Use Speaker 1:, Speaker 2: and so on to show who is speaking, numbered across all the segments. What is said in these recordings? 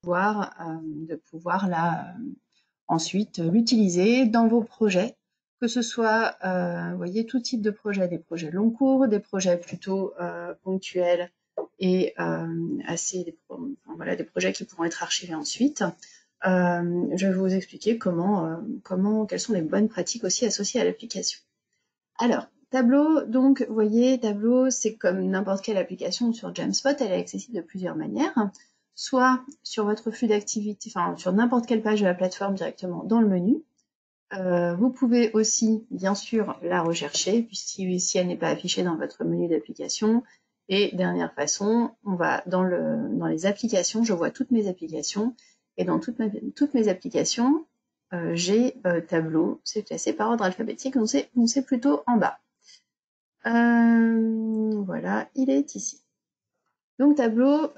Speaker 1: pouvoir ensuite l'utiliser dans vos projets, que ce soit, vous voyez, tout type de projet, des projets long cours, des projets plutôt ponctuels et voilà, des projets qui pourront être archivés ensuite. Je vais vous expliquer quelles sont les bonnes pratiques aussi associées à l'application. Alors, Tableau, donc, vous voyez, Tableau, c'est comme n'importe quelle application sur Jamspot, elle est accessible de plusieurs manières, soit sur votre flux d'activité, enfin, sur n'importe quelle page de la plateforme directement dans le menu. Vous pouvez aussi, bien sûr, la rechercher, si elle n'est pas affichée dans votre menu d'application. Et dernière façon, on va dans les applications, je vois toutes mes applications, et dans toutes mes applications, j'ai Tableau, c'est classé par ordre alphabétique, donc c'est plutôt en bas. Voilà, il est ici. Donc Tableau,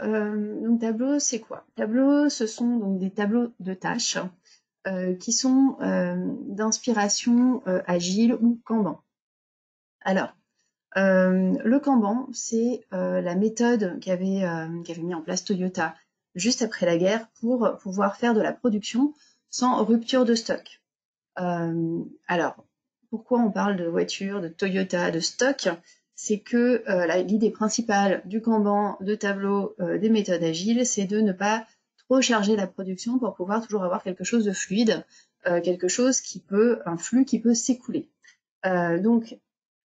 Speaker 1: c'est quoi? Tableau, ce sont donc des tableaux de tâches qui sont d'inspiration agile ou Kanban. Alors, le Kanban, c'est la méthode qu'avait mis en place Toyota juste après la guerre pour pouvoir faire de la production sans rupture de stock. Alors, pourquoi on parle de voitures, de Toyota, de stock? C'est que l'idée principale du Kanban, de Tableau, des méthodes agiles, c'est de ne pas trop charger la production pour pouvoir toujours avoir quelque chose de fluide, un flux qui peut s'écouler. Donc,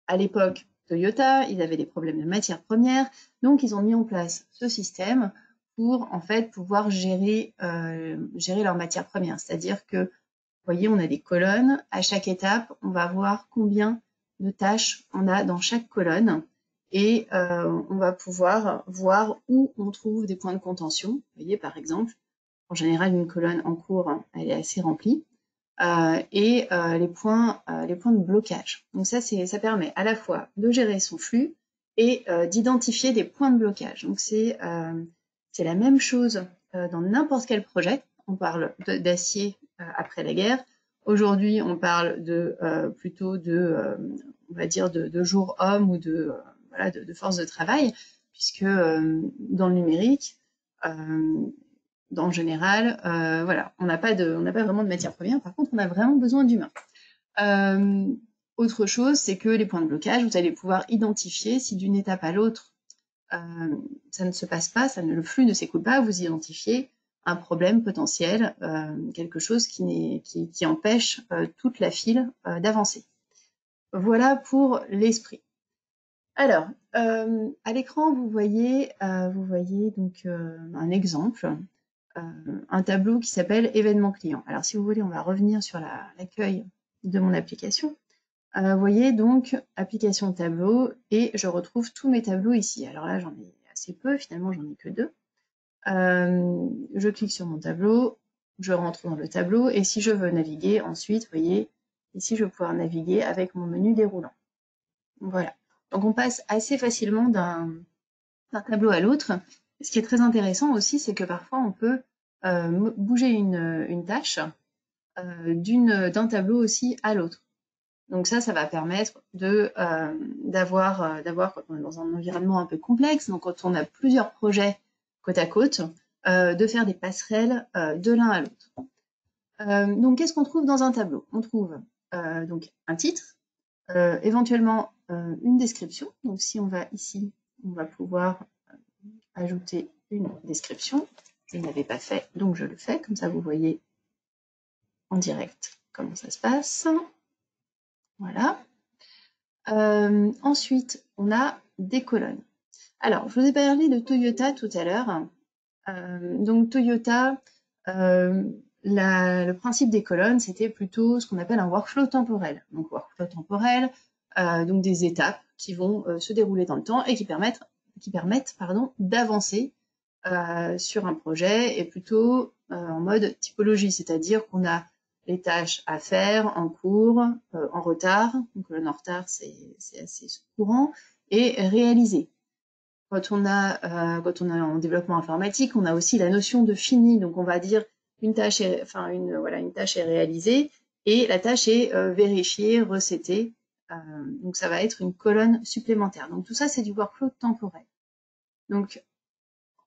Speaker 1: à l'époque, Toyota, ils avaient des problèmes de matières premières, donc ils ont mis en place ce système pour en fait pouvoir gérer leurs matières premières. C'est-à-dire que, vous voyez, on a des colonnes. À chaque étape, on va voir combien de tâches on a dans chaque colonne et on va pouvoir voir où on trouve des points de contention. Vous voyez, par exemple, en général, une colonne en cours, elle est assez remplie. Et les points de blocage. Donc ça permet à la fois de gérer son flux et d'identifier des points de blocage. Donc c'est la même chose dans n'importe quel projet. On parle d'acier après la guerre. Aujourd'hui, on parle plutôt on va dire de jour homme ou de force de travail, puisque dans le numérique, en général, voilà, on n'a pas vraiment de matière première. Par contre, on a vraiment besoin d'humains. Autre chose, c'est que les points de blocage, vous allez pouvoir identifier si d'une étape à l'autre, ça ne se passe pas, le flux ne s'écoule pas, vous identifiez un problème potentiel, quelque chose qui empêche toute la file d'avancer. Voilà pour l'esprit. Alors, à l'écran, vous voyez donc un exemple. Un tableau qui s'appelle événement client. Alors si vous voulez, on va revenir sur l'accueil de mon application. Vous voyez donc application tableau et je retrouve tous mes tableaux ici. Alors là, j'en ai assez peu, finalement j'en ai que 2. Je clique sur mon tableau, je rentre dans le tableau et si je veux naviguer ensuite, vous voyez, ici je vais pouvoir naviguer avec mon menu déroulant. Voilà. Donc on passe assez facilement d'un tableau à l'autre. Ce qui est très intéressant aussi, c'est que parfois on peut bouger une tâche d'un tableau aussi à l'autre. Donc ça va permettre d'avoir, quand on est dans un environnement un peu complexe, donc quand on a plusieurs projets côte à côte, de faire des passerelles de l'un à l'autre. Donc qu'est-ce qu'on trouve dans un tableau? On trouve donc un titre, éventuellement une description. Donc si on va ici, on va pouvoir ajouter une description. Je ne l'avais pas fait, donc je le fais. Comme ça, vous voyez en direct comment ça se passe. Voilà. Ensuite, on a des colonnes. Alors, je vous ai parlé de Toyota tout à l'heure. Donc, Toyota, le principe des colonnes, c'était plutôt ce qu'on appelle un workflow temporel. Donc, workflow temporel, donc des étapes qui vont se dérouler dans le temps et qui permettent d'avancer sur un projet et plutôt en mode typologie, c'est-à-dire qu'on a les tâches à faire en cours, en retard, donc colonne en retard c'est assez courant, et réalisé. Quand on est en développement informatique, on a aussi la notion de fini, donc on va dire une tâche est réalisée et la tâche est vérifiée, resetée, donc ça va être une colonne supplémentaire. Donc tout ça c'est du workflow temporel. Donc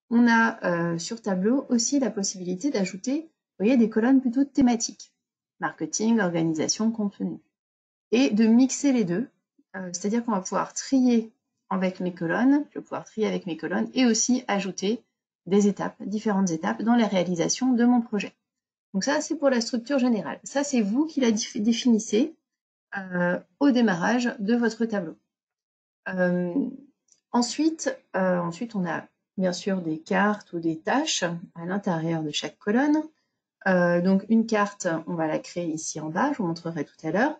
Speaker 1: on a sur Tableau aussi la possibilité d'ajouter, vous voyez, des colonnes plutôt thématiques. Marketing, organisation, contenu. Et de mixer les deux, c'est-à-dire qu'on va pouvoir trier avec mes colonnes, je vais pouvoir trier avec mes colonnes et aussi ajouter des étapes, différentes étapes dans la réalisation de mon projet. Donc ça, c'est pour la structure générale. Ça, c'est vous qui la définissez au démarrage de votre tableau. Ensuite, on a bien sûr des cartes ou des tâches à l'intérieur de chaque colonne. Donc une carte, on va la créer ici en bas, je vous montrerai tout à l'heure.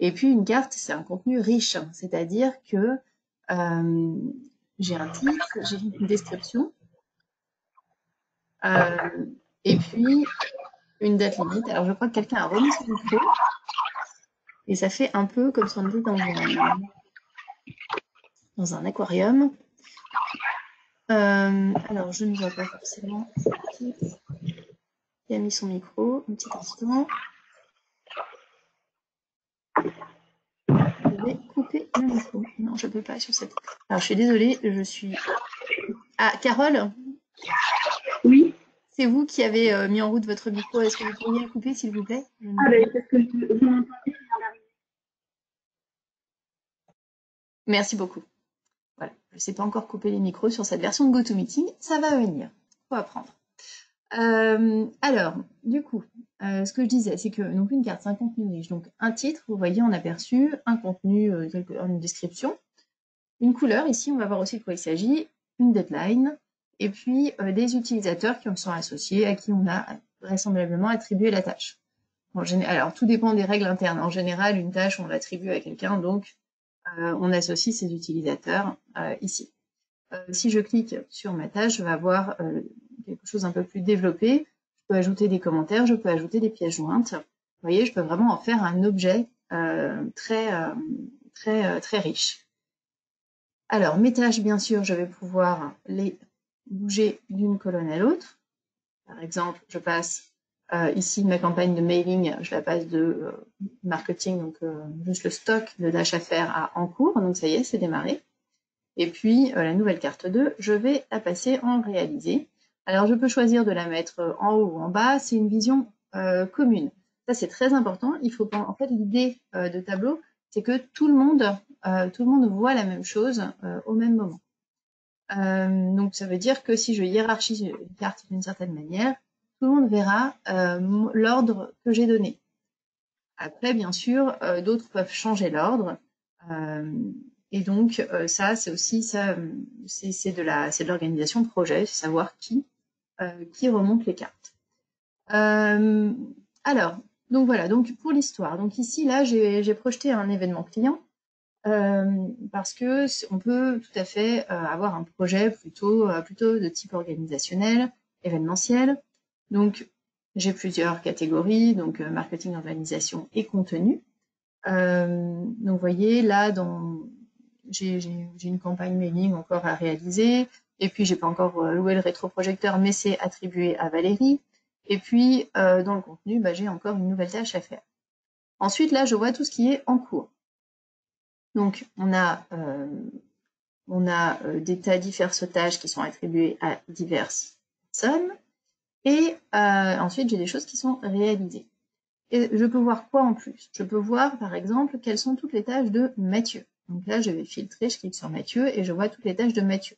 Speaker 1: Et puis une carte, c'est un contenu riche, c'est-à-dire que j'ai un titre, j'ai une description, et puis une date limite. Alors je crois que quelqu'un a remis son micro, et ça fait un peu comme si on était dans un aquarium. Alors je ne vois pas forcément qui a mis son micro, un petit instant. Je vais couper le micro. Non, je ne peux pas sur cette... Alors je suis désolée, je suis... Ah, Carole?
Speaker 2: Oui.
Speaker 1: C'est vous qui avez mis en route votre micro. Est-ce que vous pourriez le couper, s'il vous plaît?
Speaker 2: Ah ben, parce que vous m'entendez.
Speaker 1: Merci beaucoup. Voilà, je ne sais pas encore couper les micros sur cette version de GoToMeeting. Ça va venir. Faut apprendre. Alors, du coup, ce que je disais, c'est que donc une carte, c'est un contenu riche. Donc un titre, vous voyez en aperçu, un contenu, une description, une couleur. Ici, on va voir aussi de quoi il s'agit, une deadline, et puis des utilisateurs qui en sont associés, à qui on a vraisemblablement attribué la tâche. Alors, tout dépend des règles internes. En général, une tâche, on l'attribue à quelqu'un, donc on associe ces utilisateurs ici. Si je clique sur ma tâche, je vais avoir quelque chose un peu plus développé. Je peux ajouter des commentaires, je peux ajouter des pièces jointes. Vous voyez, je peux vraiment en faire un objet très riche. Alors, mes tâches, bien sûr, je vais pouvoir les bouger d'une colonne à l'autre. Par exemple, je passe ici ma campagne de mailing, je la passe de marketing, donc juste le stock de tâches à faire à en cours. Donc ça y est, c'est démarré. Et puis la nouvelle carte 2, je vais la passer en réalisé. Alors je peux choisir de la mettre en haut ou en bas, c'est une vision commune. Ça c'est très important. Il faut en fait l'idée de tableau, c'est que tout le monde voit la même chose au même moment. Donc ça veut dire que si je hiérarchise une carte d'une certaine manière, tout le monde verra l'ordre que j'ai donné. Après, bien sûr, d'autres peuvent changer l'ordre. Et donc, ça, c'est aussi ça, c'est de l'organisation de projet, savoir qui remonte les cartes. Alors, donc voilà, donc pour l'histoire. Donc ici, là, j'ai projeté un événement client parce que on peut tout à fait avoir un projet plutôt de type organisationnel, événementiel. Donc, j'ai plusieurs catégories, donc marketing, organisation et contenu. Donc, vous voyez, là, j'ai une campagne mailing encore à réaliser. Et puis, j'ai pas encore loué le rétroprojecteur, mais c'est attribué à Valérie. Et puis, dans le contenu, bah, j'ai encore une nouvelle tâche à faire. Ensuite, là, je vois tout ce qui est en cours. Donc, on a des tas diverses tâches qui sont attribuées à diverses personnes. Et ensuite, j'ai des choses qui sont réalisées. Et je peux voir quoi en plus? Je peux voir, par exemple, quelles sont toutes les tâches de Mathieu. Donc là, je vais filtrer, je clique sur Mathieu et je vois toutes les tâches de Mathieu.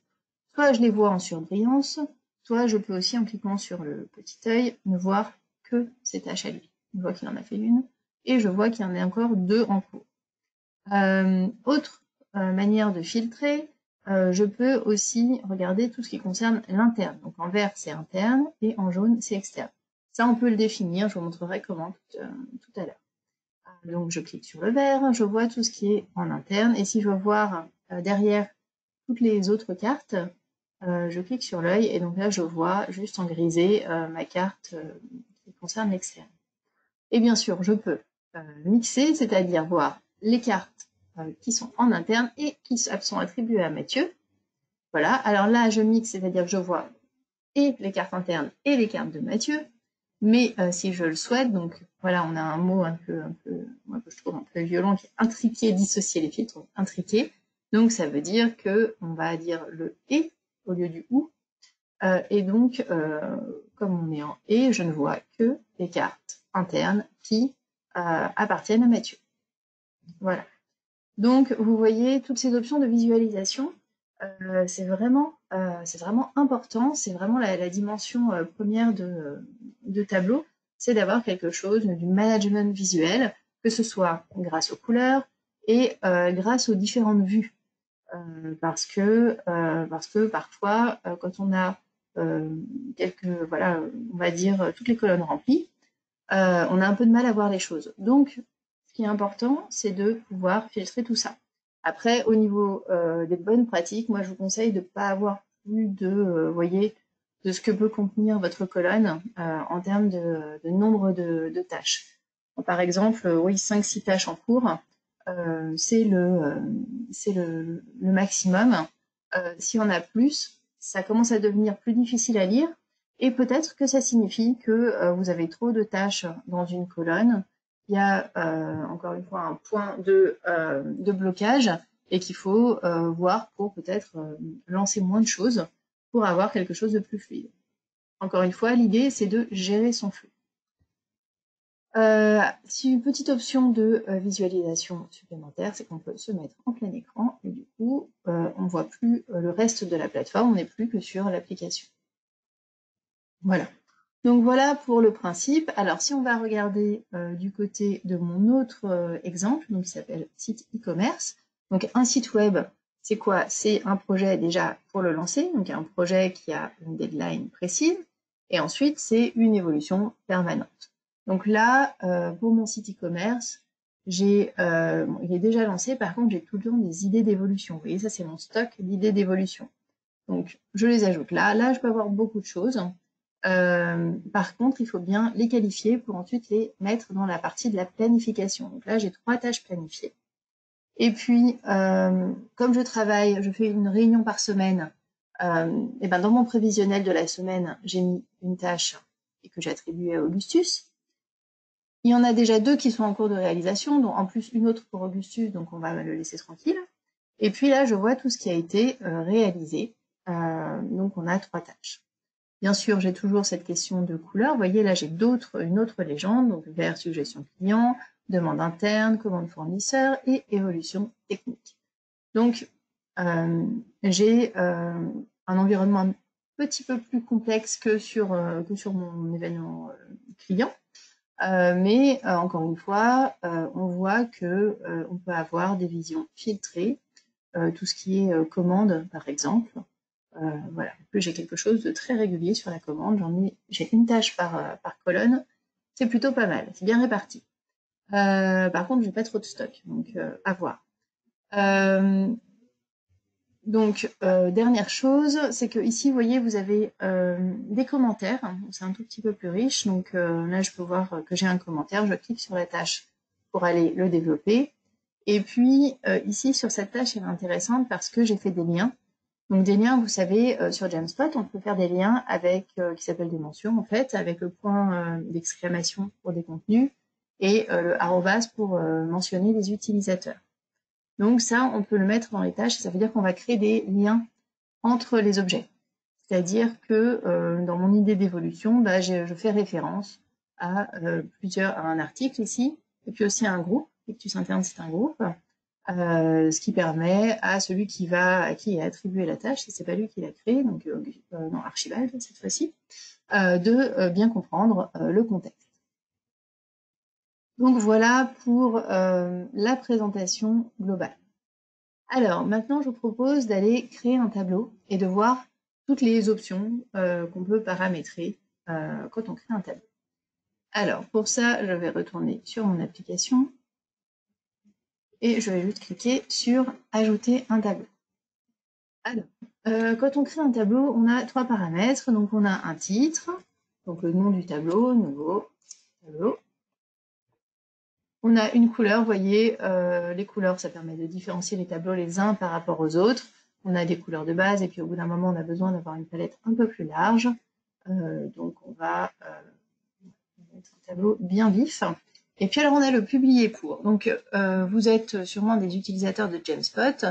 Speaker 1: Soit je les vois en surbrillance, soit je peux aussi, en cliquant sur le petit œil, ne voir que ces tâches à lui. Je vois qu'il en a fait une et je vois qu'il y en a encore 2 en cours. Autre manière de filtrer, je peux aussi regarder tout ce qui concerne l'interne. Donc en vert, c'est interne et en jaune, c'est externe. Ça, on peut le définir, je vous montrerai comment tout à l'heure. Donc je clique sur le vert, je vois tout ce qui est en interne, et si je veux voir derrière toutes les autres cartes, je clique sur l'œil, et donc là je vois juste en grisé ma carte qui concerne l'externe. Et bien sûr, je peux mixer, c'est-à-dire voir les cartes qui sont en interne et qui sont attribuées à Mathieu. Voilà, alors là je mixe, c'est-à-dire que je vois et les cartes internes et les cartes de Mathieu. Mais si je le souhaite, donc voilà, on a un mot un peu, moi que je trouve un peu violent, qui est intriqué, dissocier les filtres, donc intriqué. Donc ça veut dire que on va dire le et au lieu du ou. Et donc, comme on est en « et », je ne vois que les cartes internes qui appartiennent à Mathieu. Voilà. Donc, vous voyez, toutes ces options de visualisation, c'est vraiment important, c'est vraiment la dimension première de Tableau, c'est d'avoir quelque chose du management visuel, que ce soit grâce aux couleurs et grâce aux différentes vues. Parce que parfois, quand on a voilà, on va dire toutes les colonnes remplies, on a un peu de mal à voir les choses. Donc, ce qui est important, c'est de pouvoir filtrer tout ça. Après, au niveau des bonnes pratiques, moi, je vous conseille de ne pas avoir plus de, voyez, de ce que peut contenir votre colonne en termes de nombre de tâches. Par exemple, oui, 5-6 tâches en cours, c'est le maximum. Si on a plus, ça commence à devenir plus difficile à lire et peut-être que ça signifie que vous avez trop de tâches dans une colonne. Il y a encore une fois un point de blocage et qu'il faut voir pour peut-être lancer moins de choses pour avoir quelque chose de plus fluide. Encore une fois, l'idée, c'est de gérer son flux. Si une petite option de visualisation supplémentaire, c'est qu'on peut se mettre en plein écran et du coup, on ne voit plus le reste de la plateforme, on n'est plus que sur l'application. Voilà. Donc voilà pour le principe. Alors si on va regarder du côté de mon autre exemple, donc qui s'appelle site e-commerce. Donc un site web, c'est quoi? C'est un projet déjà pour le lancer, donc un projet qui a une deadline précise, et ensuite c'est une évolution permanente. Donc là, pour mon site e-commerce, il est déjà lancé, par contre j'ai tout le temps des idées d'évolution. Vous voyez, ça c'est mon stock d'idées d'évolution. Donc je les ajoute là. Là, je peux avoir beaucoup de choses. Par contre, il faut bien les qualifier pour ensuite les mettre dans la partie de la planification. Donc là, j'ai 3 tâches planifiées. Et puis, comme je fais une réunion par semaine, et ben dans mon prévisionnel de la semaine, j'ai mis une tâche et que j'ai attribuée à Augustus. Il y en a déjà 2 qui sont en cours de réalisation, dont en plus une autre pour Augustus, donc on va le laisser tranquille. Et puis là, je vois tout ce qui a été réalisé. Donc on a 3 tâches. Bien sûr, j'ai toujours cette question de couleur. Vous voyez, là, j'ai une autre légende, donc vert, suggestion client, demande interne, commande fournisseur et évolution technique. Donc, j'ai un environnement un petit peu plus complexe que sur mon événement client. Mais encore une fois, on voit que on peut avoir des visions filtrées, tout ce qui est commande, par exemple. Voilà. En plus, j'ai quelque chose de très régulier sur la commande. J'ai une tâche par colonne. C'est plutôt pas mal. C'est bien réparti. Par contre, j'ai pas trop de stock, donc à voir. Dernière chose, c'est que ici, vous voyez, vous avez des commentaires. C'est un tout petit peu plus riche. Donc là, je peux voir que j'ai un commentaire. Je clique sur la tâche pour aller le développer. Et puis ici, sur cette tâche, elle est intéressante parce que j'ai fait des liens. Donc des liens, vous savez, sur Jamspot, on peut faire des liens avec qui s'appellent des mentions en fait, avec le point d'exclamation pour des contenus et le arrobas pour mentionner les utilisateurs. Donc ça, on peut le mettre dans les tâches, et ça veut dire qu'on va créer des liens entre les objets. C'est-à-dire que dans mon idée d'évolution, bah, je fais référence à un article ici, et puis aussi à un groupe. Pictus interne, c'est un groupe. Ce qui permet à celui à qui est attribué la tâche, si c'est pas lui qui l'a créé, donc non, Archibald cette fois-ci, de bien comprendre le contexte. Donc voilà pour la présentation globale. Alors maintenant, je vous propose d'aller créer un tableau et de voir toutes les options qu'on peut paramétrer quand on crée un tableau. Alors pour ça, je vais retourner sur mon application. Et je vais juste cliquer sur « Ajouter un tableau ». Alors, quand on crée un tableau, on a 3 paramètres. Donc, on a un titre, donc le nom du tableau, nouveau tableau. On a une couleur, vous voyez, les couleurs, ça permet de différencier les tableaux les uns par rapport aux autres. On a des couleurs de base et puis au bout d'un moment, on a besoin d'avoir une palette un peu plus large. Donc, on va mettre un tableau bien vif. Et puis alors on a le publier pour. Donc vous êtes sûrement des utilisateurs de Jamspot.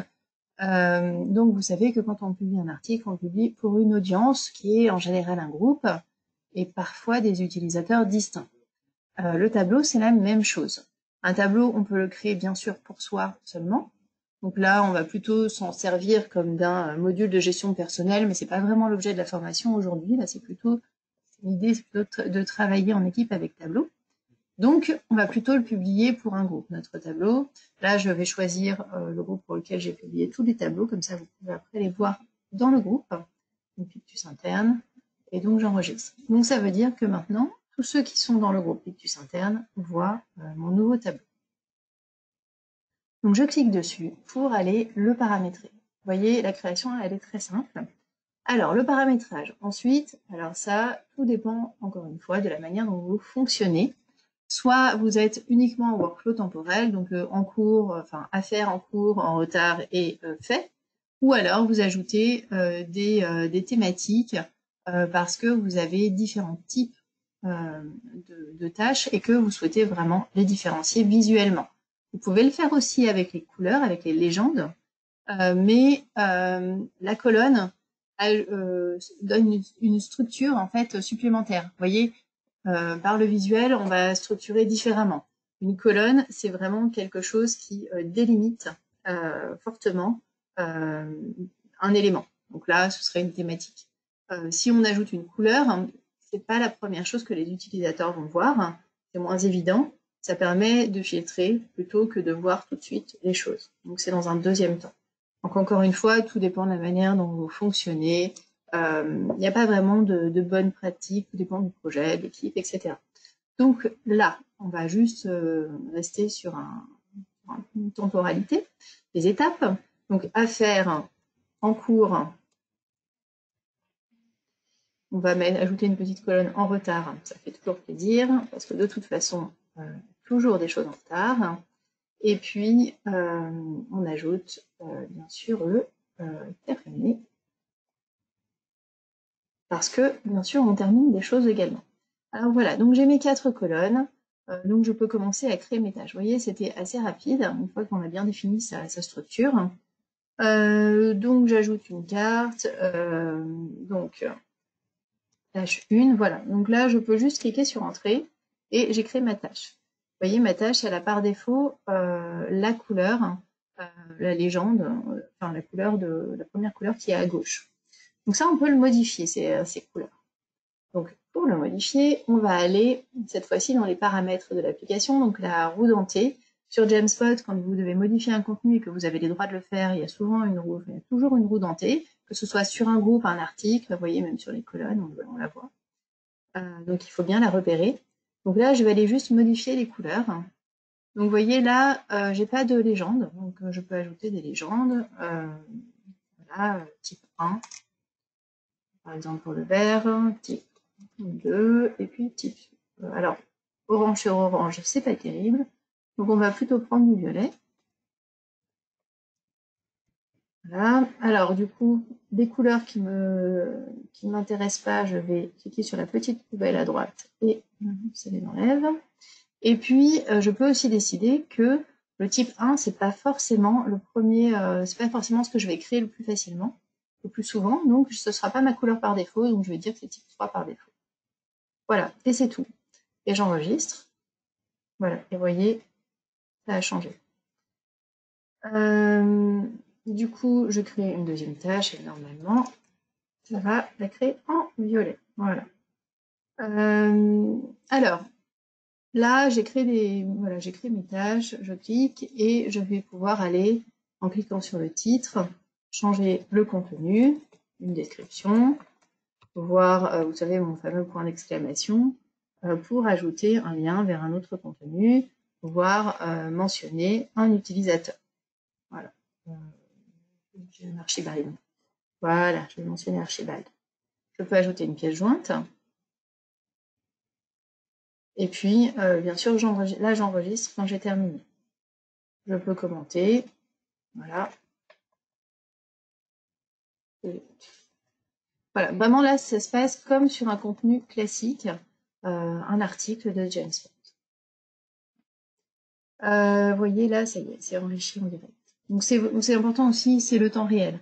Speaker 1: Donc, vous savez que quand on publie un article, on le publie pour une audience qui est en général un groupe et parfois des utilisateurs distincts. Le tableau, c'est la même chose. Un tableau, on peut le créer bien sûr pour soi seulement. Donc là, on va plutôt s'en servir comme d'un module de gestion personnelle, mais c'est pas vraiment l'objet de la formation aujourd'hui. Là, l'idée, c'est plutôt de travailler en équipe avec Tableau. Donc, on va plutôt le publier pour un groupe, notre tableau. Là, je vais choisir le groupe pour lequel j'ai publié tous les tableaux, comme ça vous pouvez après les voir dans le groupe. Donc, Pictus interne, et donc j'enregistre. Donc, ça veut dire que maintenant, tous ceux qui sont dans le groupe Pictus interne voient mon nouveau tableau. Donc, je clique dessus pour aller le paramétrer. Vous voyez, la création, elle est très simple. Alors, le paramétrage. Ensuite, alors ça, tout dépend, encore une fois, de la manière dont vous fonctionnez. Soit vous êtes uniquement en workflow temporel, donc en cours, enfin à faire en cours, en retard et fait, ou alors vous ajoutez des thématiques parce que vous avez différents types de tâches et que vous souhaitez vraiment les différencier visuellement. Vous pouvez le faire aussi avec les couleurs, avec les légendes, mais la colonne elle, donne une structure en fait supplémentaire. Vous voyez, par le visuel, on va structurer différemment. Une colonne, c'est vraiment quelque chose qui délimite fortement un élément. Donc là, ce serait une thématique. Si on ajoute une couleur, c'est pas la première chose que les utilisateurs vont voir. C'est moins évident. Ça permet de filtrer plutôt que de voir tout de suite les choses. Donc c'est dans un deuxième temps. Donc encore une fois, tout dépend de la manière dont vous fonctionnez. Il n'y a pas vraiment de bonnes pratiques, tout dépend du projet, de l'équipe, etc. Donc là, on va juste rester sur une temporalité, des étapes. Donc à faire en cours, on va ajouter une petite colonne en retard, ça fait toujours plaisir, parce que de toute façon, toujours des choses en retard. Et puis, on ajoute bien sûr le terminé, parce que bien sûr, on termine des choses également. Alors voilà, donc j'ai mes 4 colonnes, donc je peux commencer à créer mes tâches. Vous voyez, c'était assez rapide, une fois qu'on a bien défini sa structure. Donc j'ajoute une carte, donc tâche 1, voilà. Donc là, je peux juste cliquer sur Entrée, et j'ai créé ma tâche. Vous voyez, ma tâche, elle a par défaut la couleur, la légende, enfin la couleur la première couleur qui est à gauche. Donc ça, on peut le modifier, ces couleurs. Donc, pour le modifier, on va aller cette fois-ci dans les paramètres de l'application, donc la roue dentée. Sur Jamspot, quand vous devez modifier un contenu et que vous avez les droits de le faire, il y a toujours une roue dentée, que ce soit sur un groupe, un article, vous voyez, même sur les colonnes, on la voit. Donc, il faut bien la repérer. Donc là, je vais aller juste modifier les couleurs. Donc, vous voyez, là, j'ai pas de légende, donc je peux ajouter des légendes. Voilà, type 1, par exemple pour le vert, type 2, et puis type. Alors, orange sur orange, c'est pas terrible. Donc, on va plutôt prendre du violet. Voilà. Alors, du coup, des couleurs qui m'intéressent pas, je vais cliquer sur la petite poubelle à droite et ça les enlève. Et puis, je peux aussi décider que le type 1, c'est pas forcément le premier, c'est pas forcément ce que je vais créer le plus facilement, le plus souvent. Donc, ce sera pas ma couleur par défaut. Donc, je vais dire que c'est type 3 par défaut. Voilà. Et c'est tout. Et j'enregistre. Voilà. Et vous voyez, ça a changé. Du coup, je crée une deuxième tâche et normalement, ça va la créer en violet. Voilà. Alors, là, j'ai créé mes tâches, je clique et je vais pouvoir aller, en cliquant sur le titre, changer le contenu, une description, voir, vous savez, mon fameux point d'exclamation, pour ajouter un lien vers un autre contenu, voire mentionner un utilisateur. Voilà. J'ai un Archibald. Voilà, je vais mentionner Archibald. Je peux ajouter une pièce jointe. Et puis, bien sûr, là, j'enregistre quand j'ai terminé. Je peux commenter. Voilà. Voilà, vraiment là, ça se passe comme sur un contenu classique, un article de Jamspot. Vous voyez là, ça y est, c'est enrichi en direct. Donc c'est important aussi, c'est le temps réel.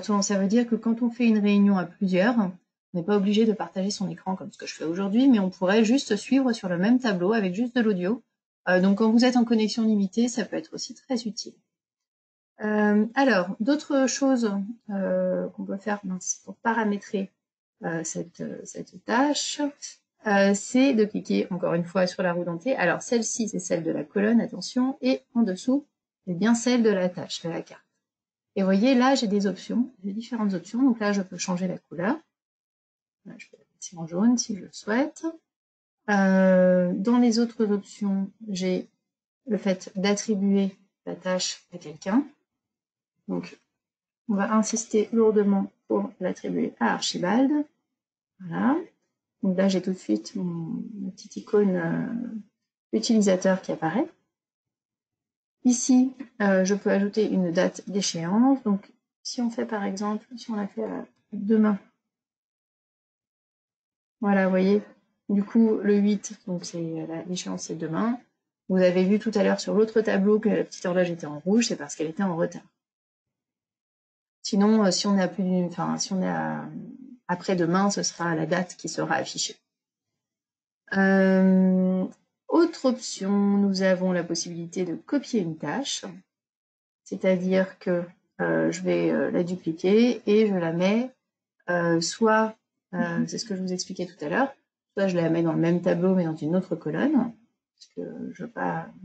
Speaker 1: Ça veut dire que quand on fait une réunion à plusieurs, on n'est pas obligé de partager son écran comme ce que je fais aujourd'hui, mais on pourrait juste suivre sur le même tableau avec juste de l'audio. Donc quand vous êtes en connexion limitée, ça peut être aussi très utile. Alors, d'autres choses qu'on peut faire pour paramétrer cette tâche, c'est de cliquer encore une fois sur la roue dentée. Alors celle-ci, c'est celle de la colonne, attention, et en dessous, c'est bien celle de la tâche, de la carte. Et vous voyez, là, j'ai des options, j'ai différentes options. Donc là, je peux changer la couleur. Là, je peux la mettre en jaune si je le souhaite. Dans les autres options, j'ai le fait d'attribuer la tâche à quelqu'un. Donc, on va insister lourdement pour l'attribuer à Archibald. Voilà. Donc là, j'ai tout de suite ma petite icône utilisateur qui apparaît. Ici, je peux ajouter une date d'échéance. Donc, si on fait par exemple, si on la fait demain, voilà, vous voyez, du coup, le 8, donc l'échéance c'est demain. Vous avez vu tout à l'heure sur l'autre tableau que la petite horloge était en rouge, c'est parce qu'elle était en retard. Sinon, si on est après-demain, ce sera la date qui sera affichée. Autre option, nous avons la possibilité de copier une tâche, c'est-à-dire que je vais la dupliquer et je la mets soit, c'est ce que je vous expliquais tout à l'heure, soit je la mets dans le même tableau mais dans une autre colonne, parce que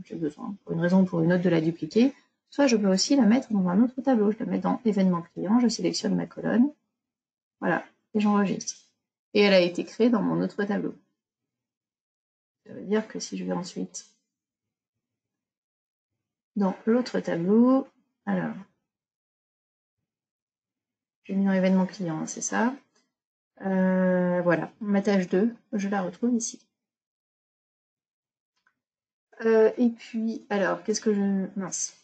Speaker 1: j'ai besoin pour une raison ou pour une autre de la dupliquer, soit je peux aussi la mettre dans un autre tableau, je la mets dans événement client, je sélectionne ma colonne, voilà, et j'enregistre. Et elle a été créée dans mon autre tableau. Ça veut dire que si je vais ensuite dans l'autre tableau, alors, j'ai mis dans événement client, c'est ça. Voilà, ma tâche 2, je la retrouve ici. Et puis, alors, qu'est-ce que je... Mince.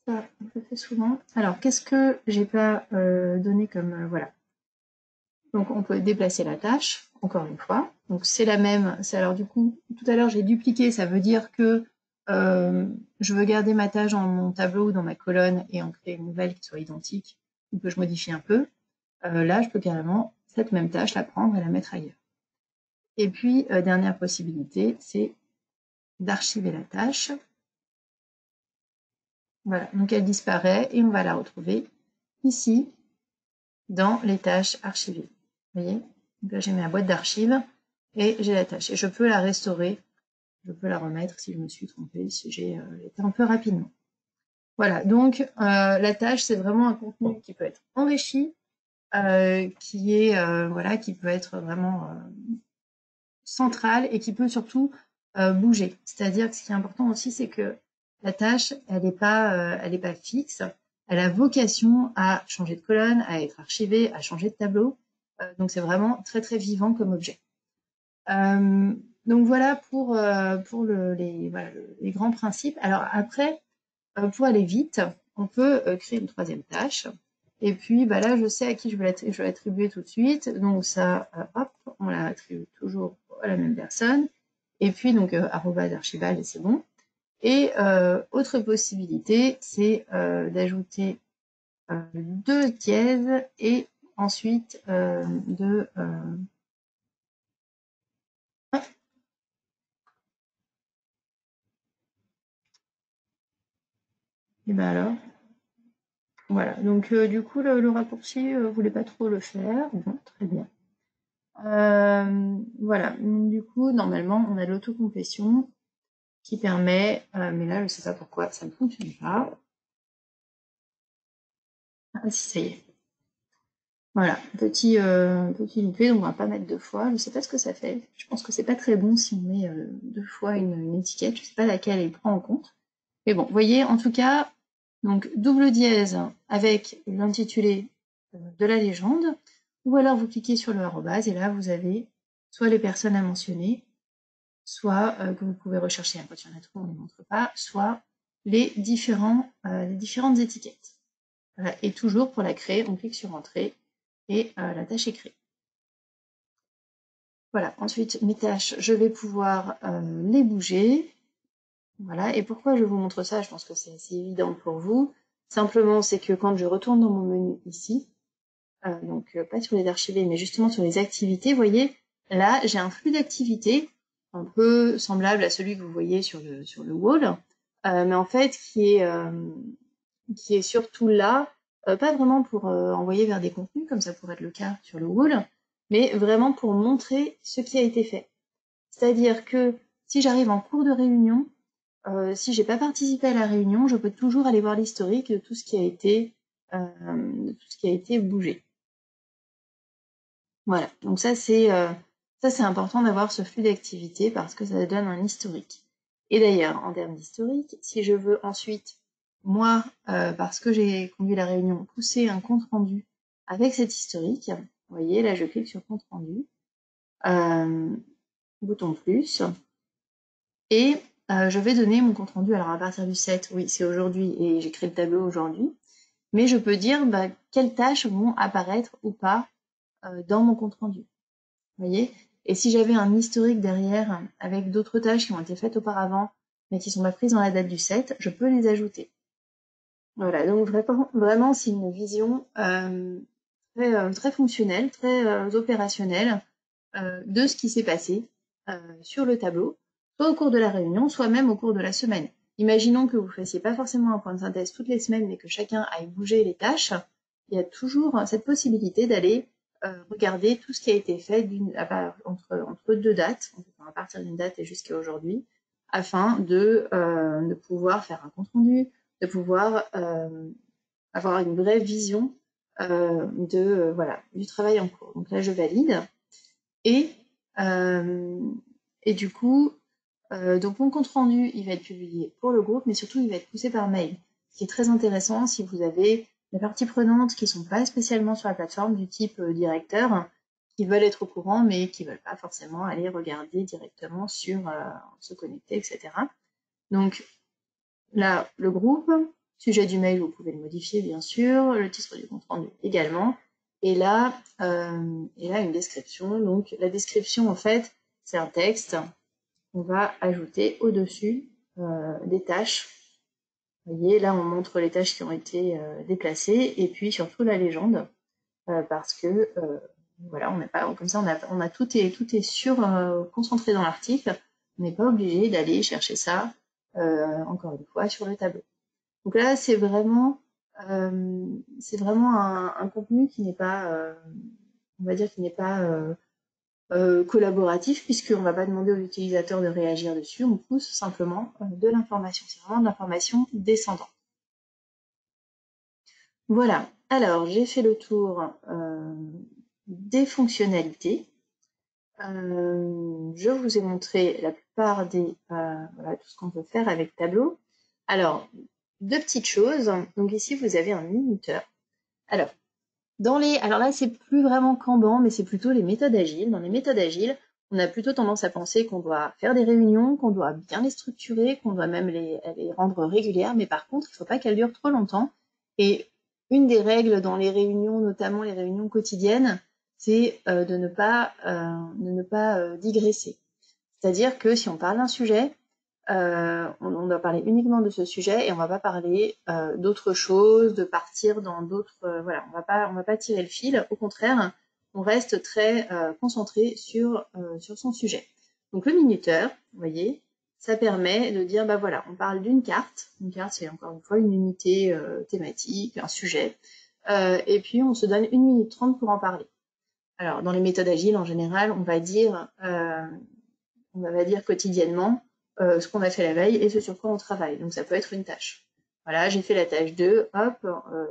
Speaker 1: Ça, on le fait souvent. Alors, qu'est-ce que j'ai pas donné comme... voilà. Donc, on peut déplacer la tâche, encore une fois. Donc, c'est la même. Alors, du coup, tout à l'heure, j'ai dupliqué. Ça veut dire que je veux garder ma tâche dans mon tableau ou dans ma colonne et en créer une nouvelle qui soit identique ou que je modifie un peu. Là, je peux carrément cette même tâche, la prendre et la mettre ailleurs. Et puis, dernière possibilité, c'est d'archiver la tâche. Voilà, donc elle disparaît et on va la retrouver ici dans les tâches archivées. Vous voyez? Donc là, j'ai ma boîte d'archives et j'ai la tâche. Et je peux la restaurer, je peux la remettre si je me suis trompée, si j'ai été un peu rapidement. Voilà, donc la tâche, c'est vraiment un contenu qui peut être enrichi, qui peut être vraiment central et qui peut surtout bouger. C'est-à-dire que ce qui est important aussi, c'est que la tâche, elle n'est pas fixe. Elle a vocation à changer de colonne, à être archivée, à changer de tableau. Donc c'est vraiment très très vivant comme objet. Donc voilà pour les grands principes. Alors après, pour aller vite, on peut créer une troisième tâche. Et puis là, je sais à qui je vais l'attribuer tout de suite. Donc ça, hop, on l'attribue toujours à la même personne. Et puis donc @archibald et c'est bon. Et autre possibilité, c'est d'ajouter 2 dièses et ensuite et ben alors, voilà. Donc du coup, le raccourci voulait pas trop le faire. Bon, très bien. Voilà. Donc, du coup, normalement, on a l'autocomplétion qui permet, mais là, je ne sais pas pourquoi ça ne fonctionne pas. Ah si, ça y est. Voilà, petit loupé, donc on va pas mettre 2 fois. Je ne sais pas ce que ça fait. Je pense que c'est pas très bon si on met 2 fois une étiquette. Je ne sais pas laquelle elle prend en compte. Mais bon, vous voyez, en tout cas, donc double dièse avec l'intitulé de la légende, ou alors vous cliquez sur le arrobase et là vous avez soit les personnes à mentionner, soit que vous pouvez rechercher, quand il y en a trop on ne les montre pas, soit les différentes étiquettes. Voilà. Et toujours pour la créer, on clique sur Entrée et la tâche est créée. Voilà, ensuite mes tâches, je vais pouvoir les bouger. Voilà, et pourquoi je vous montre ça? Je pense que c'est assez évident pour vous. Simplement, c'est que quand je retourne dans mon menu ici, donc pas sur les archivés, mais justement sur les activités, vous voyez, là, j'ai un flux d'activités un peu semblable à celui que vous voyez sur le wall, mais en fait qui est surtout là, pas vraiment pour envoyer vers des contenus, comme ça pourrait être le cas sur le wall, mais vraiment pour montrer ce qui a été fait. C'est-à-dire que si j'arrive en cours de réunion, si j'ai pas participé à la réunion, je peux toujours aller voir l'historique de tout ce qui a été bougé. Voilà, donc ça c'est important d'avoir ce flux d'activité parce que ça donne un historique. Et d'ailleurs, en termes d'historique, si je veux ensuite, moi, parce que j'ai conduit la réunion, pousser un compte rendu avec cet historique, vous voyez, là je clique sur compte rendu, bouton plus, et je vais donner mon compte rendu. Alors à partir du 7, oui, c'est aujourd'hui et j'ai créé le tableau aujourd'hui, mais je peux dire quelles tâches vont apparaître ou pas dans mon compte rendu. Vous voyez? Et si j'avais un historique derrière avec d'autres tâches qui ont été faites auparavant, mais qui sont pas prises dans la date du 7, je peux les ajouter. Voilà, donc vraiment c'est une vision très fonctionnelle, très opérationnelle de ce qui s'est passé sur le tableau, soit au cours de la réunion, soit même au cours de la semaine. Imaginons que vous ne fassiez pas forcément un point de synthèse toutes les semaines, mais que chacun aille bouger les tâches. Il y a toujours cette possibilité d'aller regarder tout ce qui a été fait entre deux dates, à partir d'une date et jusqu'à aujourd'hui, afin de pouvoir faire un compte rendu, de pouvoir avoir une vraie vision du travail en cours. Donc là, je valide. Et du coup, donc mon compte rendu, il va être publié pour le groupe, mais surtout il va être poussé par mail. Ce qui est très intéressant si vous avez des parties prenantes qui ne sont pas spécialement sur la plateforme, du type directeur, qui veulent être au courant, mais qui ne veulent pas forcément aller regarder directement sur se connecter, etc. Donc là, le groupe, sujet du mail, vous pouvez le modifier bien sûr, le titre du compte rendu également, et là une description. Donc la description, en fait, c'est un texte qu'on va ajouter au-dessus des tâches. Vous voyez, là on montre les tâches qui ont été déplacées, et puis surtout la légende, parce que voilà, on n'est pas comme ça, on a tout est concentré dans l'article. On n'est pas obligé d'aller chercher ça encore une fois sur le tableau. Donc là, c'est vraiment un contenu qui n'est pas, on va dire, qui n'est pas collaboratif, puisqu'on ne va pas demander aux utilisateurs de réagir dessus, on pousse simplement de l'information. C'est vraiment de l'information descendante. Voilà, alors j'ai fait le tour des fonctionnalités. Je vous ai montré la plupart des voilà, tout ce qu'on peut faire avec Tableau. Alors, deux petites choses. Donc ici, vous avez un minuteur. Alors là, c'est plus vraiment Kanban, mais c'est plutôt les méthodes agiles. Dans les méthodes agiles, on a plutôt tendance à penser qu'on doit faire des réunions, qu'on doit bien les structurer, qu'on doit même les rendre régulières, mais par contre, il ne faut pas qu'elles durent trop longtemps. Et une des règles dans les réunions, notamment les réunions quotidiennes, c'est de ne pas digresser. C'est-à-dire que si on parle d'un sujet, on doit parler uniquement de ce sujet et on ne va pas parler d'autres choses, de partir dans d'autres. Voilà, on va pas tirer le fil. Au contraire, on reste très concentré sur son sujet. Donc le minuteur, vous voyez, ça permet de dire, voilà, on parle d'une carte. Une carte, c'est encore une fois une unité thématique, un sujet. Et puis on se donne 1 minute 30 pour en parler. Alors dans les méthodes agiles, en général, on va dire quotidiennement ce qu'on a fait la veille et ce sur quoi on travaille. Donc ça peut être une tâche. Voilà, j'ai fait la tâche 2, hop,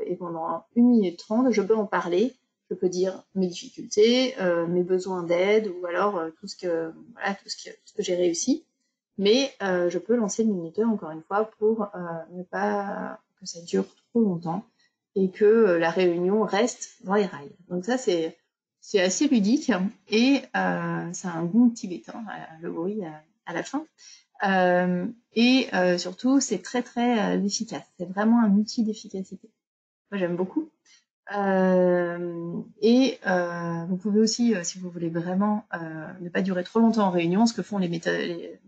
Speaker 1: et pendant 1 minute 30, je peux en parler. Je peux dire mes difficultés, mes besoins d'aide, ou alors tout ce que j'ai réussi. Mais je peux lancer le minuteur, encore une fois, pour ne pas que ça dure trop longtemps et que la réunion reste dans les rails. Donc ça, c'est assez ludique et c'est un bon tibétain, le bruit à la fin. Et surtout, c'est très très efficace. C'est vraiment un outil d'efficacité. Moi, j'aime beaucoup. Et vous pouvez aussi, si vous voulez vraiment ne pas durer trop longtemps en réunion, ce que font les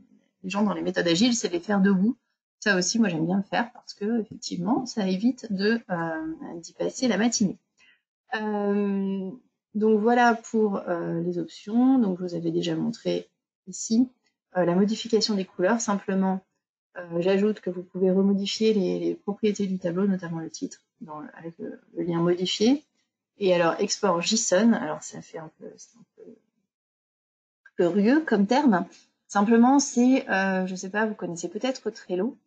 Speaker 1: gens dans les méthodes agiles, c'est les faire debout. Ça aussi, moi, j'aime bien le faire parce que effectivement, ça évite d'y passer la matinée. Donc voilà pour les options. Donc je vous avais déjà montré ici la modification des couleurs. Simplement, j'ajoute que vous pouvez remodifier les propriétés du tableau, notamment le titre, avec le lien modifié. Et alors, export JSON, alors ça fait un peu rugueux comme terme. Simplement, c'est, je ne sais pas, vous connaissez peut-être Trello.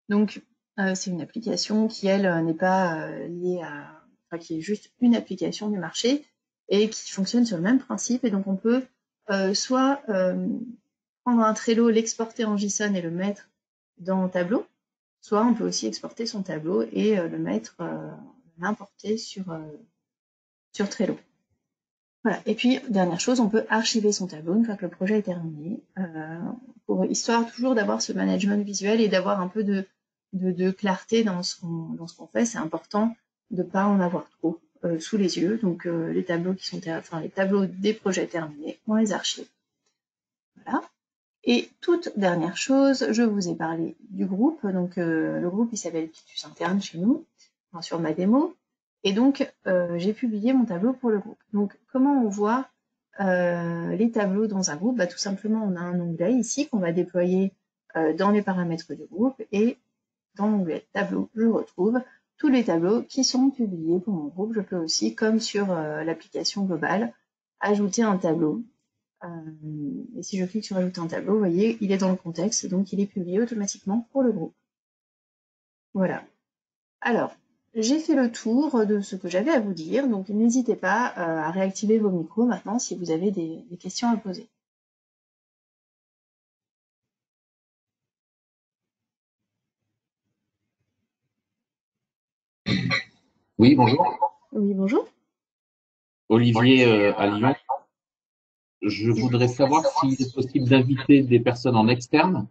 Speaker 1: Donc, c'est une application qui, elle, n'est pas liée enfin, qui est juste une application du marché et qui fonctionne sur le même principe. Et donc, on peut soit prendre un Trello, l'exporter en JSON et le mettre dans Tableau, soit on peut aussi exporter son tableau et l'importer sur Trello. Voilà. Et puis, dernière chose, on peut archiver son tableau une fois que le projet est terminé, histoire toujours d'avoir ce management visuel et d'avoir un peu de clarté dans ce qu'on fait. C'est important de ne pas en avoir trop sous les yeux. Donc, les tableaux les tableaux des projets terminés, on les archive. Voilà. Et toute dernière chose, je vous ai parlé du groupe. Donc, le groupe, il s'appelle Titus Interne chez nous, enfin, sur ma démo. Et donc, j'ai publié mon tableau pour le groupe. Donc, comment on voit les tableaux dans un groupe? Tout simplement, on a un onglet ici qu'on va déployer dans les paramètres du groupe. Et dans l'onglet tableau, je retrouve tous les tableaux qui sont publiés pour mon groupe. Je peux aussi, comme sur l'application globale, ajouter un tableau. Et si je clique sur ajouter un tableau, vous voyez, il est dans le contexte, donc il est publié automatiquement pour le groupe. Voilà. Alors, j'ai fait le tour de ce que j'avais à vous dire, donc n'hésitez pas à réactiver vos micros maintenant si vous avez des questions à poser.
Speaker 3: Oui, bonjour.
Speaker 1: Oui, bonjour.
Speaker 3: Olivier à Lyon. Je voudrais savoir s'il est possible d'inviter des personnes en externe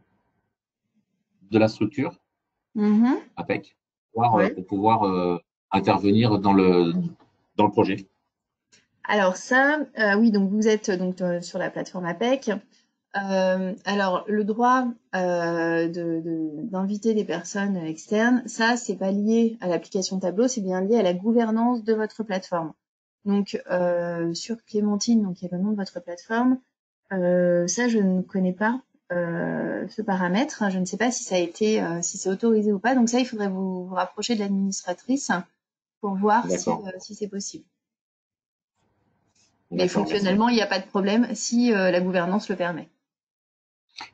Speaker 3: de la structure, APEC, pour pouvoir intervenir dans le projet.
Speaker 1: Alors ça, oui, donc vous êtes donc sur la plateforme APEC. Alors le droit d'inviter des personnes externes, ça c'est pas lié à l'application Tableau, c'est bien lié à la gouvernance de votre plateforme. Donc sur Clémentine, donc qui est le nom de votre plateforme, ça je ne connais pas ce paramètre. Je ne sais pas si ça a été, si c'est autorisé ou pas. Donc ça, il faudrait vous rapprocher de l'administratrice pour voir si c'est possible. Mais fonctionnellement, il n'y a pas de problème si la gouvernance le permet.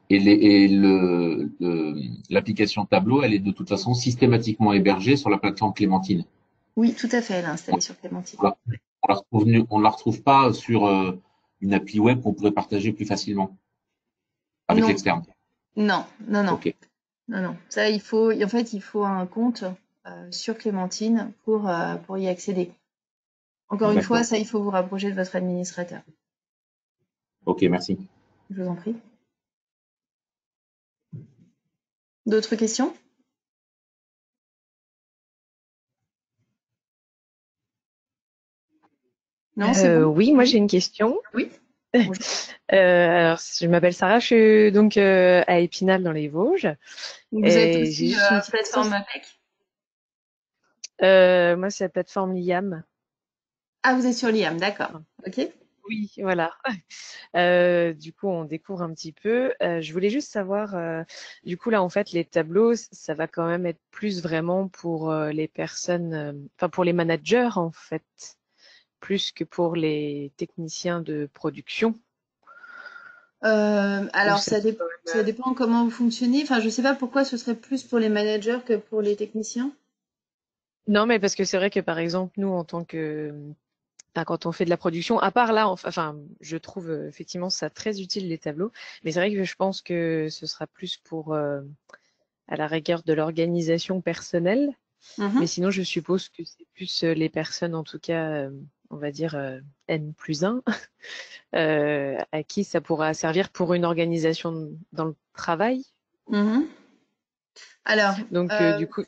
Speaker 3: Et l'application Tableau, elle est de toute façon systématiquement hébergée sur la plateforme Clémentine.
Speaker 1: Oui, tout à fait, elle est installée sur Clémentine.
Speaker 3: On ne la retrouve pas sur une appli web qu'on pourrait partager plus facilement avec l'externe.
Speaker 1: Non.
Speaker 3: Okay.
Speaker 1: Non. Ça, il faut un compte sur Clémentine pour y accéder. Encore une fois, ça, il faut vous rapprocher de votre administrateur.
Speaker 3: Ok, merci.
Speaker 1: Je vous en prie. D'autres questions? Non, c'est bon.
Speaker 4: Oui, moi j'ai une question.
Speaker 1: Oui.
Speaker 4: Alors, je m'appelle Sarah, je suis donc à Épinal dans les Vosges.
Speaker 1: Vous êtes aussi plateforme APEC?
Speaker 4: Moi, c'est la plateforme Liam.
Speaker 1: Ah, vous êtes sur Liam, d'accord. Ok.
Speaker 4: Oui, voilà. Du coup, on découvre un petit peu. Je voulais juste savoir, du coup, là, en fait, les tableaux, ça va quand même être plus vraiment pour les personnes, enfin pour les managers, en fait, plus que pour les techniciens de production.
Speaker 1: Alors, ça dépend comment vous fonctionnez. Enfin, je ne sais pas pourquoi ce serait plus pour les managers que pour les techniciens.
Speaker 4: Non, mais parce que c'est vrai que, par exemple, nous, en tant que quand on fait de la production, à part là, enfin, je trouve effectivement ça très utile les tableaux, mais c'est vrai que je pense que ce sera plus pour, à la rigueur de l'organisation personnelle, mais sinon je suppose que c'est plus les personnes, en tout cas, on va dire N+1, à qui ça pourra servir pour une organisation dans le travail.
Speaker 1: Alors,
Speaker 4: donc du coup,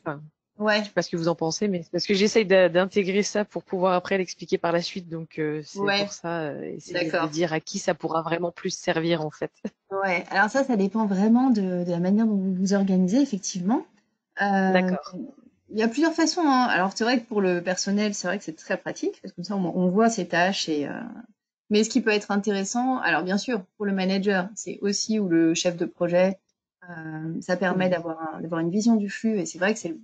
Speaker 1: ouais.
Speaker 4: je sais pas ce que vous en pensez, mais c'est parce que j'essaye d'intégrer ça pour pouvoir après l'expliquer par la suite. Donc, c'est pour ça, essayer de dire à qui ça pourra vraiment plus servir, en fait.
Speaker 1: Ouais, alors ça dépend vraiment de la manière dont vous vous organisez, effectivement.
Speaker 4: D'accord.
Speaker 1: Il y a plusieurs façons, hein. Alors c'est vrai que pour le personnel, c'est vrai que c'est très pratique, parce que comme ça on voit ses tâches mais ce qui peut être intéressant, alors bien sûr, pour le manager, c'est aussi ou le chef de projet, ça permet d'avoir une vision du flux, et c'est vrai que c'est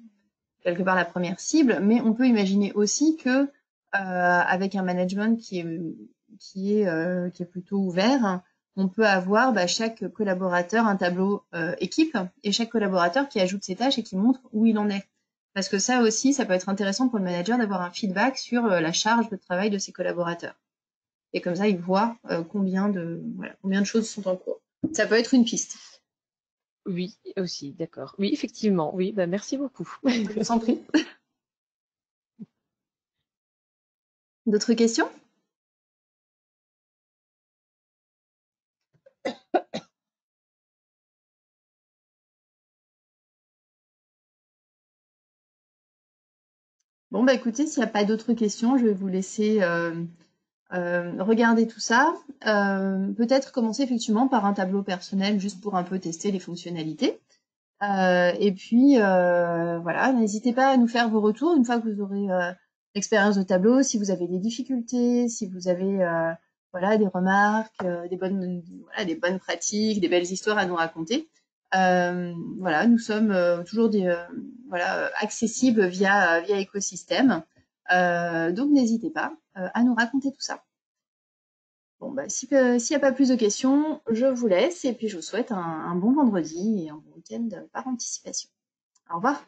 Speaker 1: quelque part la première cible, mais on peut imaginer aussi que avec un management qui est plutôt ouvert, on peut avoir chaque collaborateur un tableau équipe, et chaque collaborateur qui ajoute ses tâches et qui montre où il en est. Parce que ça aussi, ça peut être intéressant pour le manager d'avoir un feedback sur la charge de travail de ses collaborateurs. Et comme ça, il voit combien de choses sont en cours. Ça peut être une piste.
Speaker 4: Oui, aussi, d'accord. Oui, effectivement. Oui, bah, merci beaucoup.
Speaker 1: Je vous en prie. D'autres questions? Bon, bah écoutez, s'il n'y a pas d'autres questions, je vais vous laisser regarder tout ça. Peut-être commencer effectivement par un tableau personnel, juste pour un peu tester les fonctionnalités. Et puis, voilà, n'hésitez pas à nous faire vos retours une fois que vous aurez l'expérience de tableau, si vous avez des difficultés, si vous avez des remarques, des bonnes pratiques, des belles histoires à nous raconter. Voilà, nous sommes toujours accessibles via écosystème. Donc n'hésitez pas à nous raconter tout ça. Bon, bah, s'il n'y a pas plus de questions, je vous laisse et puis je vous souhaite un bon vendredi et un bon week-end par anticipation. Au revoir.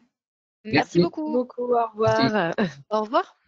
Speaker 4: Merci beaucoup. Au revoir.
Speaker 5: Au revoir.